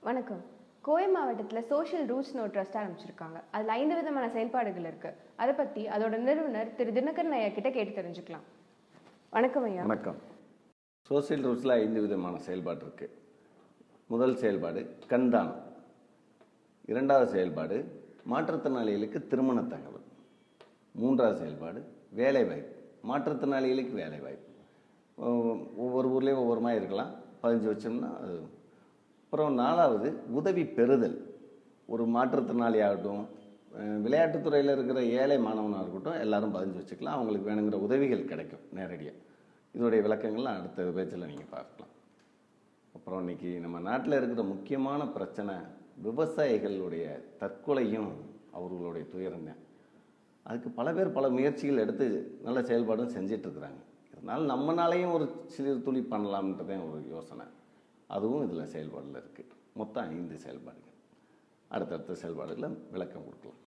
வணக்கம். கோவை மாவட்டத்தில் சோஷியல் ரூட்ஸ்னு ஒரு ட்ரஸ்ட் ஆரம்பிச்சிருக்காங்க. அதில் 5 விதமான செயல்பாடுகள் இருக்கு. அதை பற்றி அதோட நிறுவனர் திரு தினகரன் ஐயா கிட்ட கேட்டு தெரிஞ்சுக்கலாம். வணக்கம் ஐயா. வணக்கம். சோஷியல் ரூட்ஸில் 5 விதமான செயல்பாடு இருக்கு. முதல் செயல்பாடு கண்தானம். இரண்டாவது செயல்பாடு மாற்றுத்திறனாளிகளுக்கு திருமண தகவல். மூன்றாவது செயல்பாடு வேலைவாய்ப்பு. மாற்றுத்திறனாளிகளுக்கு வேலைவாய்ப்பு. ஒவ்வொரு ஊர்லேயும் ஒவ்வொரு மாதிரி இருக்கலாம். 15 வச்சோம்னா அது. அப்புறம் நாலாவது உதவி பெறுதல். ஒரு மாற்றுத்திறனாளி ஆகட்டும், விளையாட்டுத்துறையில் இருக்கிற ஏழை மாணவனாக இருக்கட்டும், எல்லாரும் 15 வச்சுக்கலாம். அவங்களுக்கு வேணுங்கிற உதவிகள் கிடைக்கும் நேரடியாக. இதோடைய விளக்கங்கள்லாம் அடுத்த பேஜில் நீங்கள் பார்க்கலாம். அப்புறம் இன்னைக்கு நம்ம நாட்டில் இருக்கிற முக்கியமான பிரச்சனை விவசாயிகளுடைய தற்கொலையும் அவர்களுடைய துயரம் தான். அதுக்கு பல பேர் பல முயற்சிகள் எடுத்து நல்ல செயல்பாடும் செஞ்சிட்ருக்குறாங்க. இதனால் நம்மளாலையும் ஒரு சிறு துளி பண்ணலாம்ன்றதே ஒரு யோசனை. அதுவும் இதில் செயல்பாடில் இருக்குது. மொத்தம் 5 செயல்பாடுகள். அடுத்தடுத்த செயல்பாடுகளை விளக்கம் கொடுக்கலாம்.